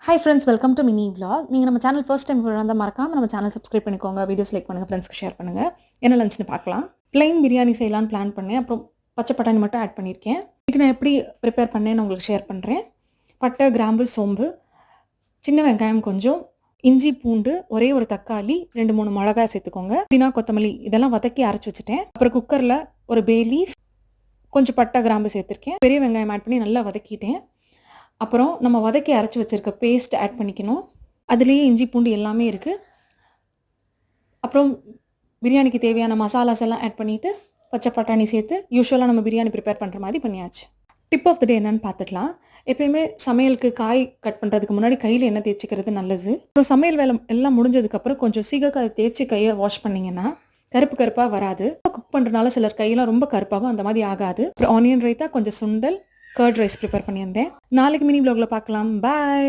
Hi friends, welcome to mini vlog. நீங்கள் நம்ம channel first time வந்தால் மறக்காமல் நம்ம சேனல் சப்ஸ்கிரைப் பண்ணிக்கோங்க. வீடியோஸ் லைக் பண்ணுங்கள், ஃப்ரெண்ட்ஸ்க்கு ஷேர் பண்ணுங்கள். என்ன லஞ்ச்னு பார்க்கலாம். பிளைன் பிரியாணி செய்யலான்னு பிளான் பண்ணேன். அப்புறம் பச்சை பட்டாணி மட்டும் ஆட் பண்ணியிருக்கேன். இதுக்கு நான் எப்படி ப்ரிப்பேர் பண்ணேன்னு உங்களுக்கு ஷேர் பண்ணுறேன். பட்டை, கிராம்பு, சோம்பு, சின்ன வெங்காயம் கொஞ்சம், இஞ்சி, பூண்டு, ஒரே ஒரு தக்காளி, 2-3 மிளகாய் சேர்த்துக்கோங்க. புதினா, கொத்தமல்லி இதெல்லாம் வதக்கி அரைச்சி வச்சுட்டேன். அப்புறம் குக்கரில் ஒரு பே லீஃப், கொஞ்சம் பட்டை, கிராம்பு சேர்த்துருக்கேன். பெரிய வெங்காயம் ஆட் பண்ணி நல்லா வதக்கிட்டேன். அப்புறம் நம்ம வதக்கி அரைச்சி வச்சுருக்க பேஸ்ட் ஆட் பண்ணிக்கணும். அதுலேயே இஞ்சி, பூண்டு எல்லாமே இருக்குது. அப்புறம் பிரியாணிக்கு தேவையான மசாலாஸ் எல்லாம் ஆட் பண்ணிவிட்டு பச்சை பட்டாணி சேர்த்து யூஸ்வலாக நம்ம பிரியாணி ப்ரிப்பேர் பண்ணுற மாதிரி பண்ணியாச்சு. டிப் ஆஃப் த டே என்னன்னு பார்த்துக்கலாம். எப்பயுமே சமையலுக்கு காய் கட் பண்ணுறதுக்கு முன்னாடி கையில் எண்ணெய் தேய்ச்சிக்கிறது நல்லது. அப்புறம் சமையல் வேலை எல்லாம் முடிஞ்சதுக்கப்புறம் கொஞ்சம் சீக்கிரம் தேய்ச்சி கையை வாஷ் பண்ணிங்கன்னா கருப்பு கருப்பாக வராது. குக் பண்ணுறதுனால சிலர் கையெல்லாம் ரொம்ப கருப்பாகும், அந்த மாதிரி ஆகாது. அப்புறம் ஆனியன் ரைத்தா, கொஞ்சம் சுண்டல், கர்ட் ரைஸ் ப்ரிப்பேர் பண்ணியிருந்தேன். நாளைக்கு மினி vlogல பார்க்கலாம். பாய்.